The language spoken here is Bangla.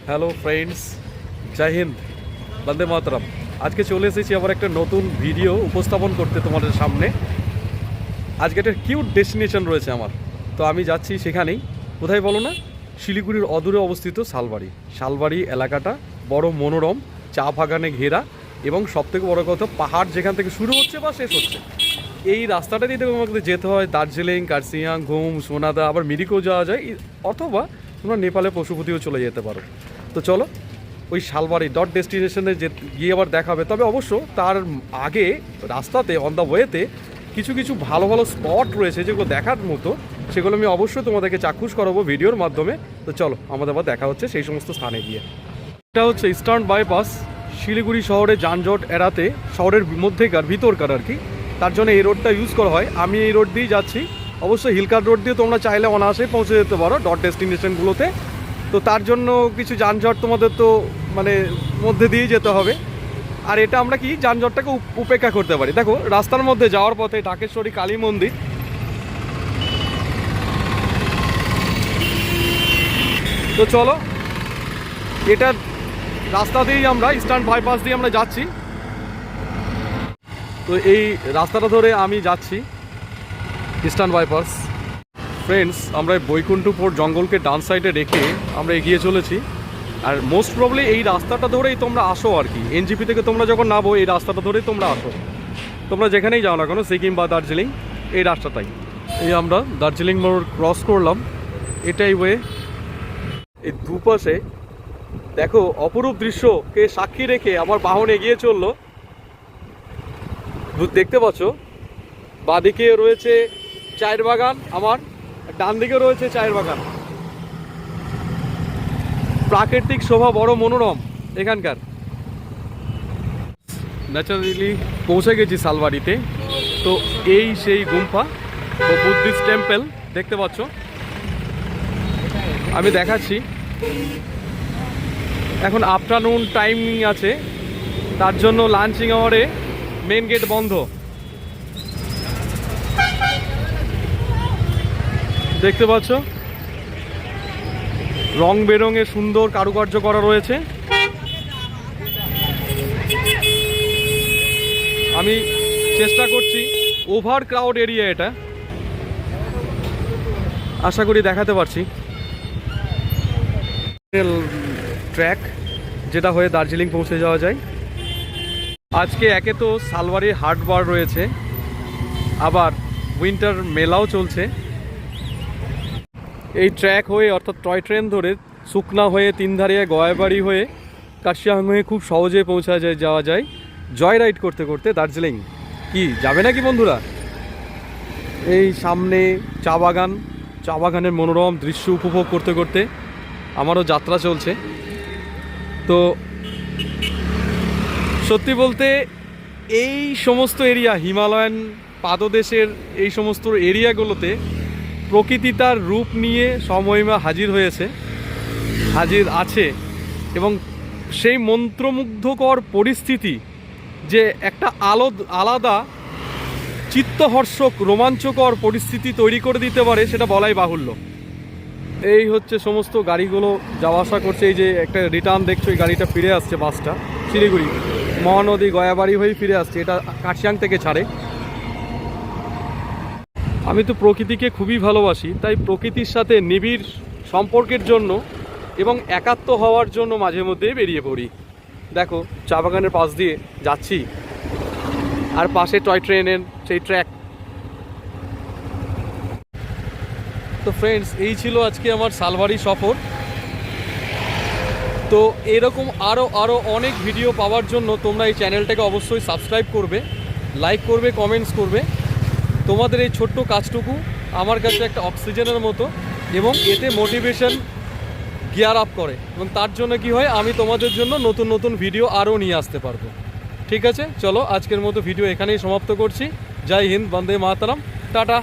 হ্যালো ফ্রেন্ডস, জয় হিন্দ, বন্দে মাতরম। আজকে চলে এসেছি আবার একটা নতুন ভিডিও উপস্থাপন করতে তোমাদের সামনে। আজকে একটা কিউট ডেস্টিনেশন রয়েছে আমার, তো আমি যাচ্ছি সেখানেই। কোথায় বলো না, শিলিগুড়ির অদূরে অবস্থিত শালবাড়ি। শালবাড়ি এলাকাটা বড় মনোরম, চা বাগানে ঘেরা, এবং সবথেকে বড় কথা পাহাড় যেখান থেকে শুরু হচ্ছে বা শেষ হচ্ছে। এই রাস্তাটা দিয়ে তোমাকে যেতে হয় দার্জিলিং, কার্সিয়াং, ঘুম, সোনাদা, আবার মিরিকেও যাওয়া যায়, অথবা তোমরা নেপালে পশুপতিও চলে যেতে পারো। তো চলো ওই শালবাড়ি ডট ডেস্টিনেশনে গিয়ে আবার দেখাবে। তবে অবশ্য তার আগে রাস্তাতে অন দ্য ওয়েতে কিছু কিছু ভালো ভালো স্পট রয়েছে যেগুলো দেখার মতো, সেগুলো আমি অবশ্যই তোমাদেরকে চাক্ষুষ করাবো ভিডিওর মাধ্যমে। তো চলো আমাদের আবার দেখা হচ্ছে সেই সমস্ত স্থানে গিয়ে। এটা হচ্ছে ইস্টার্ন বাইপাস। শিলিগুড়ি শহরে যানজট এড়াতে, শহরের মধ্যেকার ভিতরকার আর কি, তার জন্য এই রোডটা ইউজ করা হয়। আমি এই রোড দিয়েই যাচ্ছি। অবশ্যই হিলকার রোড দিয়ে তোমরা চাইলে অনায়াসেই পৌঁছে যেতে পারো ডট ডেস্টিনেশনগুলোতে। তো তার জন্য কিছু যানজট তোমাদের তো মানে মধ্যে দিয়েই যেতে হবে। আর এটা আমরা কি যানজটটাকে উপেক্ষা করতে পারি। দেখো রাস্তার মধ্যে যাওয়ার পথে ঢাকেশ্বরী কালী মন্দির। তো চলো, এটা রাস্তা দিয়েই আমরা ইস্টার্ন বাইপাস দিয়ে আমরা যাচ্ছি। তো এই রাস্তাটা ধরে আমি যাচ্ছি ইস্টার্ন বাইপাস। ফ্রেন্ডস, আমরা বৈকুণ্ঠপুর জঙ্গলকে ডান সাইডে রেখে আমরা এগিয়ে চলেছি। আর মোস্ট প্রবলি এই রাস্তাটা ধরেই তোমরা আসো আর কি। এনজিপি থেকে তোমরা যখন নামো এই রাস্তাটা ধরেই তোমরা আসো। তোমরা যেখানেই যাও না কেন, সিকিম বা দার্জিলিং, এই রাস্তাটাই। এই আমরা দার্জিলিং মোড় ক্রস করলাম, এটাই ওয়ে। এই দুপাশে দেখো অপরূপ দৃশ্যকে সাক্ষী রেখে আমার বাহন এগিয়ে চললো। দেখতে পাচ্ছ বাঁদিকে রয়েছে চায়ের বাগান, আমার ডান দিকে রয়েছে চায়ের বাগান। প্রাকৃতিক শোভা বড় মনোরম এখানকার। ন্যাচারালি পৌঁছে গেছি শালবাড়িতে। তো এই সেই গুম্ফা ও বুদ্ধিস্ট টেম্পল দেখতে পাচ্ছ, আমি দেখাচ্ছি। এখন আফটারনুন টাইমিং আছে, তার জন্য লাঞ্চিং আওয়ারে মেন গেট বন্ধ। দেখতে পাচ্ছ রং বেরঙে সুন্দর কারুকার্য করা রয়েছে। আমি চেষ্টা করছি, ওভার ক্রাউড এরিয়া এটা, আশা করি দেখাতে পারছি। ট্র্যাক যেটা হয়ে দার্জিলিং পৌঁছে যাওয়া যায়। আজকে একে তো শালবাড়ি হাট বার রয়েছে, আবার উইন্টার মেলাও চলছে। এই ট্র্যাক হয়ে অর্থাৎ টয় ট্রেন ধরে সুকনা হয়ে, তিনধারিয়া, গয়াবাড়ি হয়ে, কার্শিয়াং হয়ে খুব সহজে যাওয়া যায় জয় রাইড করতে করতে দার্জিলিং। কি যাবে নাকি বন্ধুরা? এই সামনে চা বাগান, চা বাগানের মনোরম দৃশ্য উপভোগ করতে করতে আমারও যাত্রা চলছে। তো সত্যি বলতে এই সমস্ত এরিয়া, হিমালয়ান পাদদেশের এই সমস্ত এরিয়াগুলোতে প্রকৃতি তার রূপ নিয়ে সময়মা হাজির আছে। এবং সেই মন্ত্রমুগ্ধকর পরিস্থিতি যে একটা আলাদা চিত্তহর্ষক রোমাঞ্চকর পরিস্থিতি তৈরি করে দিতে পারে, সেটা বলাই বাহুল্য। এই হচ্ছে সমস্ত গাড়িগুলো যাওয়া আসা করছে। এই যে একটা রিটার্ন দেখছো, এই গাড়িটা ফিরে আসছে, বাসটা শিলিগুড়ি মহানদী গয়াবাড়ি হয়ে ফিরে আসছে। এটা কার্শিয়াং থেকে ছাড়ে। আমি তো প্রকৃতিকে খুবই ভালোবাসি, তাই প্রকৃতির সাথে নিবিড় সম্পর্কের জন্য এবং একাত্ম হওয়ার জন্য মাঝে মধ্যে বেরিয়ে পড়ি। দেখো চা বাগানের পাশ দিয়ে যাচ্ছি, আর পাশে টয় ট্রেনের সেই ট্র্যাক। তো ফ্রেন্ডস, এই ছিল আজকে আমার শালবাড়ি সফর। তো এরকম আরও অনেক ভিডিও পাওয়ার জন্য তোমরা এই চ্যানেলটাকে অবশ্যই সাবস্ক্রাইব করবে, লাইক করবে, কমেন্টস করবে। তোমাদের এই ছোট্ট কাজটুকু আমার কাছে একটা অক্সিজেনের মতো, এবং এতে মোটিভেশন গিয়ার আপ করে, এবং তার জন্য কি হয়, আমি তোমাদের জন্য নতুন নতুন ভিডিও আরও নিয়ে আসতে পারবো। ঠিক আছে, চলো আজকের মতো ভিডিও এখানেই সমাপ্ত করছি। জয় হিন্দ, বন্দে মাতরম, টাটা।